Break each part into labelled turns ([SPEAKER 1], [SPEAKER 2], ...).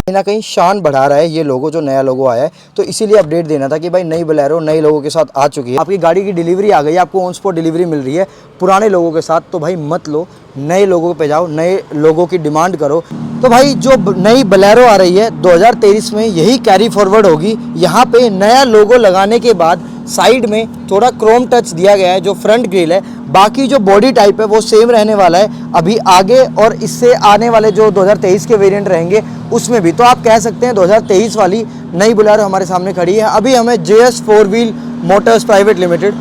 [SPEAKER 1] कहीं ना कहीं शान बढ़ा रहा है ये लोगो, जो नया लोगो आया है। तो इसीलिए अपडेट देना था कि भाई नई बोलेरो नए लोगों के साथ आ चुकी है। आपकी गाड़ी की डिलीवरी आ गई है, आपको ऑन स्पॉट डिलीवरी मिल रही है पुराने लोगों के साथ। तो भाई मत लो, नए लोगों पे जाओ, नए लोगों की डिमांड करो। तो भाई जो नई बोलेरो आ रही है 2023 में, यही कैरी फॉरवर्ड होगी। यहाँ पे नया लोगो लगाने के बाद साइड में थोड़ा क्रोम टच दिया गया है जो फ्रंट ग्रिल है। बाकी जो बॉडी टाइप है वो सेम रहने वाला है अभी आगे, और इससे आने वाले जो 2023 के वेरिएंट रहेंगे उसमें भी। तो आप कह सकते हैं 2023 वाली नई बोलेरो हमारे सामने खड़ी है। अभी हमें JS 4 wheel Motors private limited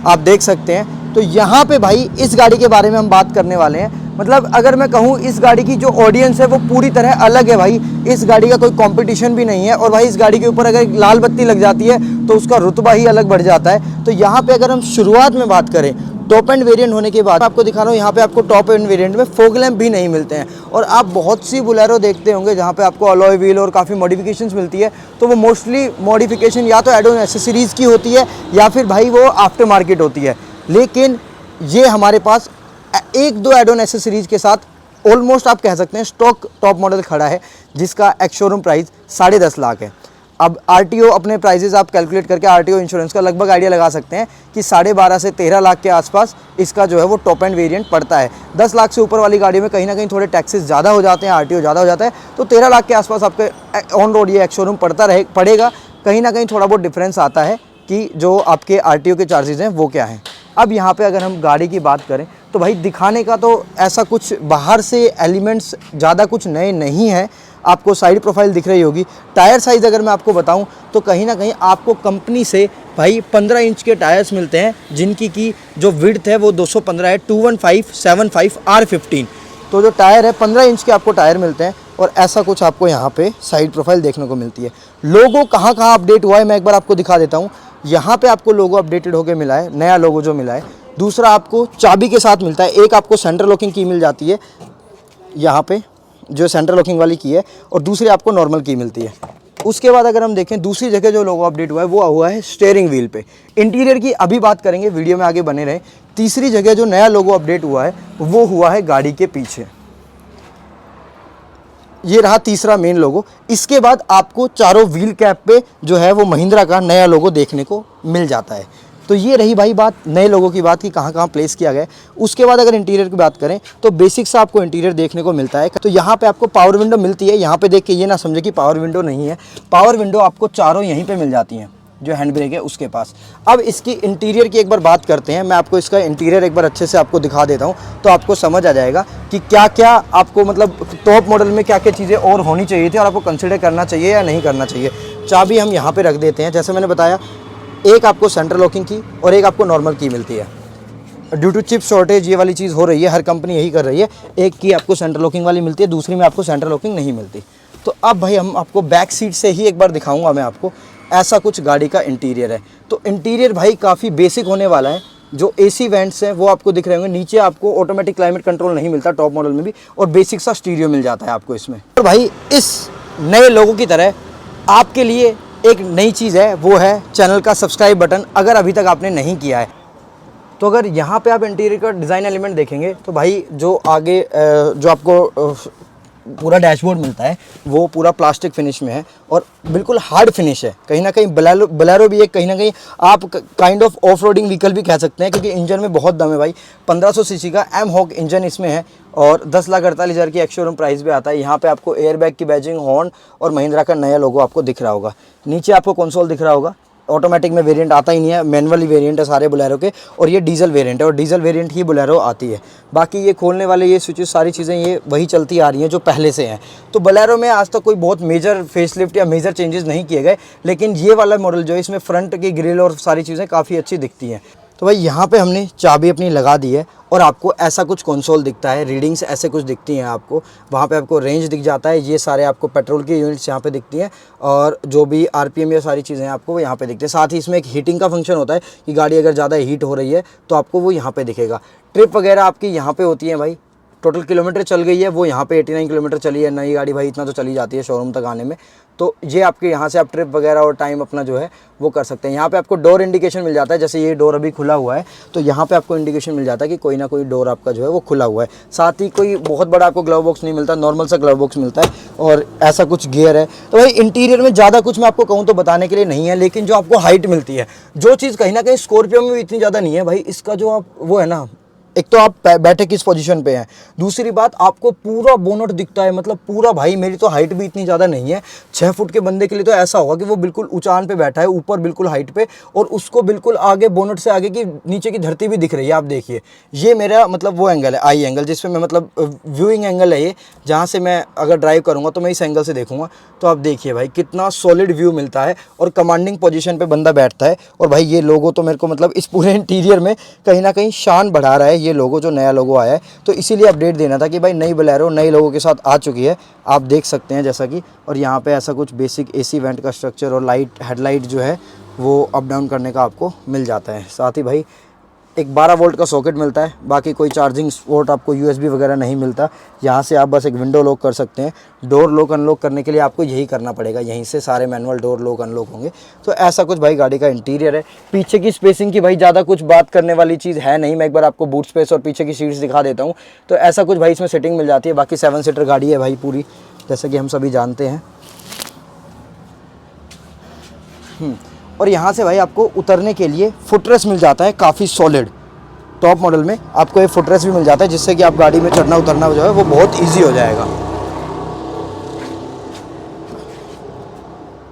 [SPEAKER 1] आप देख सकते हैं। तो यहाँ पे भाई इस गाड़ी के बारे में हम बात करने वाले हैं। मतलब अगर मैं कहूँ इस गाड़ी की जो ऑडियंस है वो पूरी तरह अलग है भाई। इस गाड़ी का कोई कंपटीशन भी नहीं है। और भाई इस गाड़ी के ऊपर अगर लाल बत्ती लग जाती है तो उसका रुतबा ही अलग बढ़ जाता है। तो यहाँ पे अगर हम शुरुआत में बात करें टॉप एंड वेरिएंट होने के बाद, आपको दिखा रहा हूँ यहाँ पे आपको टॉप एंड वेरिएंट में फॉग लैंप भी नहीं मिलते हैं। और आप बहुत सी बोलेरो देखते होंगे जहाँ पे आपको अलॉय व्हील और काफ़ी मॉडिफिकेशंस मिलती है। तो वो मोस्टली मॉडिफिकेशन या तो एड ऑन एसेसरीज़ की होती है या फिर भाई वो आफ्टर मार्केट होती है। लेकिन ये हमारे पास एक दो एड ऑन एसेसरीज के साथ ऑलमोस्ट आप कह सकते हैं स्टॉक टॉप मॉडल खड़ा है, जिसका एक्स शोरूम प्राइस 10.5 लाख है। अब RTO अपने प्राइजेस आप कैलकुलेट करके RTO इंश्योरेंस का लगभग आइडिया लगा सकते हैं कि 12.5 से 13 लाख के आसपास इसका जो है वो टॉप एंड वेरिएंट पड़ता है। 10 लाख से ऊपर वाली गाड़ी में कहीं ना कहीं थोड़े टैक्सेस ज़्यादा हो जाते हैं, RTO ज़्यादा हो जाता है। तो 13 लाख के आसपास आपके ऑन रोड ये एक्स शोरूम पड़ेगा। कहीं ना कहीं थोड़ा बहुत डिफरेंस आता है कि जो आपके RTO के चार्जेस हैं वो क्या हैं। अब यहाँ पे अगर हम गाड़ी की बात करें तो भाई दिखाने का तो ऐसा कुछ बाहर से एलिमेंट्स ज़्यादा कुछ नए नहीं है। आपको साइड प्रोफाइल दिख रही होगी। टायर साइज़ अगर मैं आपको बताऊं तो कहीं ना कहीं आपको कंपनी से भाई 15 इंच के टायर्स मिलते हैं, जिनकी की जो विड्थ है वो 215 है, 215/75 R15। तो जो टायर है 15 इंच के आपको टायर मिलते हैं। और ऐसा कुछ आपको यहाँ पे साइड प्रोफाइल देखने को मिलती है। लोगो कहाँ अपडेट हुआ है मैं एक बार आपको दिखा देता हूँ। यहाँ पे आपको लोगो अपडेटेड होके मिला है, नया लोगो जो मिला है। दूसरा आपको चाबी के साथ मिलता है। एक आपको सेंटर लॉकिंग की मिल जाती है यहाँ पे, जो सेंटर लॉकिंग वाली की है, और दूसरी आपको नॉर्मल की मिलती है। उसके बाद अगर हम देखें दूसरी जगह जो लोगो अपडेट हुआ है वो हुआ है स्टीयरिंग व्हील पे। इंटीरियर की अभी बात करेंगे, वीडियो में आगे बने रहे। तीसरी जगह जो नया लोगो अपडेट हुआ है वो हुआ है गाड़ी के पीछे। ये रहा तीसरा मेन लोगो। इसके बाद आपको चारों व्हील कैप पे जो है वो महिंद्रा का नया लोगो देखने को मिल जाता है। तो ये रही भाई बात नए लोगों की बात कि कहाँ प्लेस किया गया है। उसके बाद अगर इंटीरियर की बात करें तो बेसिक सा आपको इंटीरियर देखने को मिलता है। तो यहाँ पे आपको पावर विंडो मिलती है। यहाँ पे देख के ये ना समझे कि पावर विंडो नहीं है, पावर विंडो आपको चारों यहीं पे मिल जाती हैं, जो हैंड ब्रेक है उसके पास। अब इसकी इंटीरियर की एक बार बात करते हैं। मैं आपको इसका इंटीरियर एक बार अच्छे से आपको दिखा देता हूँ तो आपको समझ आ जाएगा कि क्या क्या आपको मतलब टॉप मॉडल में क्या क्या चीज़ें और होनी चाहिए थी और आपको कंसिडर करना चाहिए या नहीं करना चाहिए। चाबी हम यहाँ पे रख देते हैं। जैसे मैंने बताया, एक आपको सेंटर लॉकिंग की और एक आपको नॉर्मल की मिलती है। ड्यू टू चिप शॉर्टेज ये वाली चीज़ हो रही है, हर कंपनी यही कर रही है। एक की आपको सेंटर लॉकिंग वाली मिलती है, दूसरी में आपको सेंटर लॉकिंग नहीं मिलती। तो अब भाई हम आपको बैक सीट से ही एक बार दिखाऊंगा मैं आपको। ऐसा कुछ गाड़ी का इंटीरियर है। तो इंटीरियर भाई काफ़ी बेसिक होने वाला है। जो AC वेंट्स हैं वो आपको दिख रहे होंगे। नीचे आपको ऑटोमेटिक क्लाइमेट कंट्रोल नहीं मिलता टॉप मॉडल में भी, और बेसिक सा स्टीरियो मिल जाता है आपको इसमें। और भाई इस नए लोगों की तरह आपके लिए एक नई चीज़ है, वो है चैनल का सब्सक्राइब बटन, अगर अभी तक आपने नहीं किया है। तो अगर यहाँ पे आप इंटीरियर का डिज़ाइन एलिमेंट देखेंगे तो भाई जो आगे जो आपको पूरा डैशबोर्ड मिलता है वो पूरा प्लास्टिक फिनिश में है और बिल्कुल हार्ड फिनिश है। कहीं ना कहीं बोलेरो भी एक कहीं ना कहीं आप kind of off roading vehicle भी कह सकते हैं, क्योंकि इंजन में बहुत दम है भाई। 1500 सीसी का M-HOG इंजन इसमें है और 10,48,000 की एक्स शोरूम प्राइस पे आता है। यहाँ पे आपको एयरबैग की बैजिंग, हॉर्न और महिंद्रा का नया लोगो आपको दिख रहा होगा। नीचे आपको कंसोल दिख रहा होगा। ऑटोमेटिक में वेरिएंट आता ही नहीं है, मैनुअली वेरिएंट है सारे बोलेरो के, और ये डीजल वेरिएंट है और डीजल वेरिएंट ही बोलेरो आती है। बाकी ये खोलने वाले ये स्विचेस सारी चीज़ें ये वही चलती आ रही हैं जो पहले से हैं। तो बोलेरो में आज तक कोई बहुत मेजर फेसलिफ्ट या मेजर चेंजेस नहीं किए गए, लेकिन ये वाला मॉडल जो है इसमें फ्रंट की ग्रिल और सारी चीज़ें काफ़ी अच्छी दिखती हैं। तो भाई यहाँ पे हमने चाबी अपनी लगा दी है और आपको ऐसा कुछ कंसोल दिखता है, रीडिंग्स ऐसे कुछ दिखती हैं आपको। वहाँ पे आपको रेंज दिख जाता है, ये सारे आपको पेट्रोल की यूनिट्स यहाँ पे दिखती हैं और जो भी RPM या सारी चीज़ें आपको वो यहाँ पे दिखती है। साथ ही इसमें एक हीटिंग का फंक्शन होता है कि गाड़ी अगर ज़्यादा हीट हो रही है तो आपको वो यहाँ पे दिखेगा। ट्रिप वगैरह आपकी यहाँ पे होती है भाई, टोटल किलोमीटर चल गई है वो यहाँ पे 89 किलोमीटर चली है। नई गाड़ी भाई इतना तो चली जाती है शोरूम तक आने में। तो ये आपके यहाँ से आप ट्रिप वगैरह और टाइम अपना जो है वो कर सकते हैं। यहाँ पे आपको डोर इंडिकेशन मिल जाता है, जैसे ये डोर अभी खुला हुआ है तो यहाँ पे आपको इंडिकेशन मिल जाता है कि कोई ना कोई डोर आपका जो है वो खुला हुआ है। साथ ही कोई बहुत बड़ा आपको ग्लव बॉक्स नहीं मिलता, नॉर्मल सा ग्लव बॉक्स मिलता है और ऐसा कुछ गियर है। तो भाई इंटीरियर में ज़्यादा कुछ मैं आपको कहूँ तो बताने के लिए नहीं है, लेकिन जो आपको हाइट मिलती है, जो चीज़ कहीं ना कहीं स्कॉर्पियो में भी इतनी ज़्यादा नहीं है भाई, इसका जो आप वो है ना, एक तो आप बैठे किस पोजीशन पे हैं, दूसरी बात आपको पूरा बोनट दिखता है, मतलब पूरा। भाई मेरी तो हाइट भी इतनी ज़्यादा नहीं है, 6 फुट के बंदे के लिए तो ऐसा होगा कि वो बिल्कुल ऊंचान पे बैठा है, ऊपर बिल्कुल हाइट पे, और उसको बिल्कुल आगे बोनट से आगे की नीचे की धरती भी दिख रही है। आप देखिए ये मेरा मतलब वो एंगल है, आई एंगल, जिसमें मैं मतलब व्यूइंग एंगल है ये, जहाँ से मैं अगर ड्राइव करूँगा तो मैं इस एंगल से देखूँगा। तो आप देखिए भाई कितना सॉलिड व्यू मिलता है और कमांडिंग पोजीशन पे बंदा बैठता है। और भाई ये लोगो तो मेरे को मतलब इस पूरे इंटीरियर में कहीं ना कहीं शान बढ़ा रहा है। ये लोगो जो नया लोगो आया है तो इसीलिए अपडेट देना था कि भाई नई बोलेरो नए लोगों के साथ आ चुकी है, आप देख सकते हैं जैसा कि। और यहाँ पे ऐसा कुछ बेसिक एसी वेंट का स्ट्रक्चर और लाइट हेडलाइट जो है वो अप डाउन करने का आपको मिल जाता है। साथ ही भाई एक 12 वोल्ट का सॉकेट मिलता है, बाकी कोई चार्जिंग पोर्ट आपको यूएसबी वगैरह नहीं मिलता। यहाँ से आप बस एक विंडो लॉक कर सकते हैं। डोर लॉक अनलॉक करने के लिए आपको यही करना पड़ेगा, यहीं से सारे मैनुअल डोर लॉक अनलॉक होंगे। तो ऐसा कुछ भाई गाड़ी का इंटीरियर है। पीछे की स्पेसिंग की भाई ज़्यादा कुछ बात करने वाली चीज़ है नहीं, मैं एक बार आपको बूट स्पेस और पीछे की सीट्स दिखा देता हूँ। तो ऐसा कुछ भाई इसमें सेटिंग मिल जाती है। बाकी 7 सीटर गाड़ी है भाई पूरी, जैसा कि हम सभी जानते हैं। और यहाँ से भाई आपको उतरने के लिए फुटरेस्ट मिल जाता है काफ़ी सॉलिड। टॉप मॉडल में आपको एक फुटरेस्ट भी मिल जाता है, जिससे कि आप गाड़ी में चढ़ना उतरना जो है वो बहुत इजी हो जाएगा।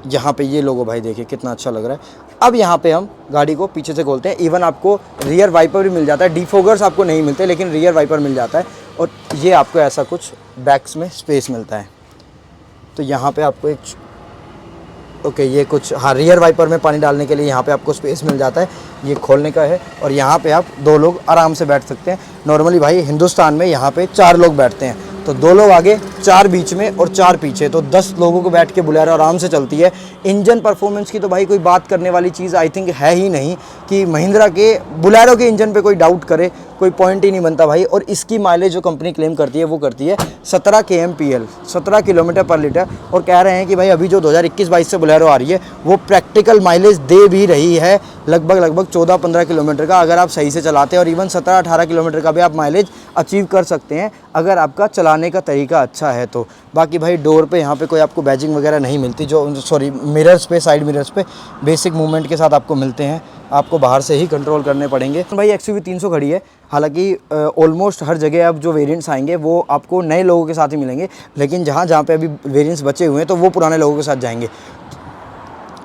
[SPEAKER 1] यहाँ पे ये लोगो भाई देखिए कितना अच्छा लग रहा है। अब यहाँ पे हम गाड़ी को पीछे से खोलते हैं। इवन आपको रियर वाइपर भी मिल जाता है, डिफोगर्स आपको नहीं मिलते लेकिन रियर वाइपर मिल जाता है। और ये आपको ऐसा कुछ बैक्स में स्पेस मिलता है। तो यहाँ पे आपको एक ये कुछ रियर वाइपर में पानी डालने के लिए यहाँ पे आपको स्पेस मिल जाता है, ये खोलने का है। और यहाँ पे आप 2 लोग आराम से बैठ सकते हैं। नॉर्मली भाई हिंदुस्तान में यहाँ पे 4 लोग बैठते हैं, तो 2 लोग आगे, 4 बीच में और 4 पीछे, तो 10 लोगों को बैठ के बोलेरो आराम से चलती है। इंजन परफॉर्मेंस की तो भाई कोई बात करने वाली चीज़ आई थिंक है ही नहीं कि महिंद्रा के बोलेरो के इंजन पे कोई डाउट करे, कोई पॉइंट ही नहीं बनता भाई। और इसकी माइलेज जो कंपनी क्लेम करती है वो करती है 17 kmpl, 17 किलोमीटर पर लीटर। और कह रहे हैं कि भाई अभी जो 2021-22 से बोलेरो आ रही है वो प्रैक्टिकल माइलेज दे भी रही है, लगभग 14-15 किलोमीटर का, अगर आप सही से चलाते हैं। और इवन 17-18 किलोमीटर का भी आप माइलेज अचीव कर सकते हैं अगर आपका चलाने का तरीका अच्छा है तो। बाकी भाई डोर पे यहाँ पे कोई आपको बैजिंग वगैरह नहीं मिलती, मिरर्स पे, साइड मिरर्स पे बेसिक मूवमेंट के साथ आपको मिलते हैं, आपको बाहर से ही कंट्रोल करने पड़ेंगे। तो भाई XUV 300 खड़ी है, हालांकि ऑलमोस्ट हर जगह अब जो वेरिएंट्स आएंगे वो आपको नए लोगों के साथ ही मिलेंगे, लेकिन जहाँ पे अभी वेरिएंट्स बचे हुए हैं तो वो पुराने लोगों के साथ जाएंगे,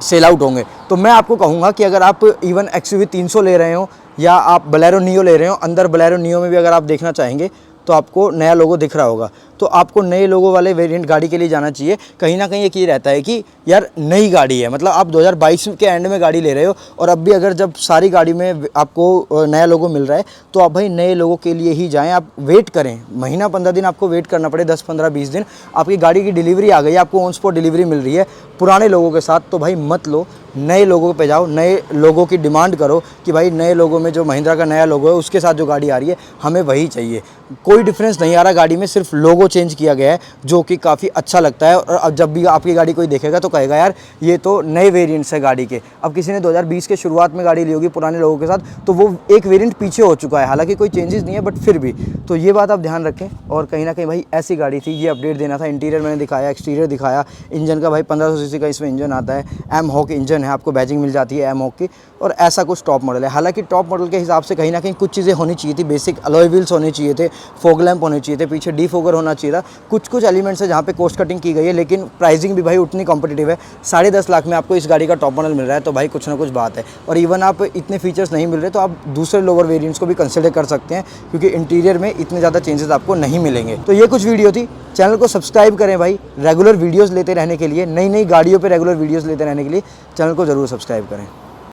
[SPEAKER 1] सेल आउट होंगे। तो मैं आपको कहूँगा कि अगर आप इवन XUV 300 ले रहे हो या आप बोलेरो नियो ले रहे हो, अंदर बोलेरो नियो में भी अगर आप देखना चाहेंगे तो आपको नया लोगो दिख रहा होगा, तो आपको नए लोगो वाले वेरिएंट गाड़ी के लिए जाना चाहिए। कहीं ना कहीं एक ये रहता है कि यार नई गाड़ी है, मतलब आप 2022 के एंड में गाड़ी ले रहे हो और अब भी अगर जब सारी गाड़ी में आपको नया लोगो मिल रहा है तो आप भाई नए लोगों के लिए ही जाएं। आप वेट करें, महीना 15 दिन आपको वेट करना पड़े, 10-15-20 दिन, आपकी गाड़ी की डिलीवरी आ गई, आपको ऑन स्पॉट डिलीवरी मिल रही है पुराने लोगों के साथ, तो भाई मत लो, नए लोगों पे जाओ, नए लोगों की डिमांड करो कि भाई नए लोगों में जो महिंद्रा का नया लोगो है उसके साथ जो गाड़ी आ रही है हमें वही चाहिए। कोई डिफरेंस नहीं आ रहा गाड़ी में, सिर्फ लोगो चेंज किया गया है जो कि काफ़ी अच्छा लगता है। और अब जब भी आपकी गाड़ी कोई देखेगा तो कहेगा यार ये तो नए वेरिएंट्स है गाड़ी के। अब किसी ने 2020 के शुरुआत में गाड़ी ली होगी पुराने लोगों के साथ, तो वो एक वेरिएंट पीछे हो चुका है, हालांकि कोई चेंजेस नहीं है बट फिर भी, तो ये बात आप ध्यान रखें। और कहीं ना कहीं भाई ऐसी गाड़ी थी, ये अपडेट देना था। इंटीरियर मैंने दिखाया, एक्सटीरियर दिखाया, इंजन का भाई 1500 सीसी का इसमें इंजन आता है, एम हॉक इंजन है, आपको बैजिंग मिल जाती है एम हॉक की, और ऐसा कुछ टॉप मॉडल है। हालांकि टॉप मॉडल के हिसाब से कहीं ना कहीं कुछ चीज़ें होनी चाहिए थी, बेसिक अलॉय व्हील्स होने चाहिए थे, फॉग लैंप होने चाहिए थे, पीछे डिफोगर होना चाहिए था, कुछ एलिमेंट्स है जहाँ पे कॉस्ट कटिंग की गई है, लेकिन प्राइसिंग भी भाई उतनी कॉम्पिटिटिव है। 10.5 लाख में आपको इस गाड़ी का टॉप मॉडल मिल रहा है, तो भाई कुछ ना कुछ बात है। और इवन आप इतने फीचर्स नहीं मिल रहे तो आप दूसरे लोअर वेरिएंट्स को भी कंसिडर कर सकते हैं, क्योंकि इंटीरियर में इतने ज़्यादा चेंजेस आपको नहीं मिलेंगे। तो ये कुछ वीडियो थी, चैनल को सब्सक्राइब करें भाई, रेगुलर वीडियोज़ लेते रहने के लिए, नई नई गाड़ियों पर रेगुलर वीडियोज़ लेते रहने के लिए चैनल को ज़रूर सब्सक्राइब करें।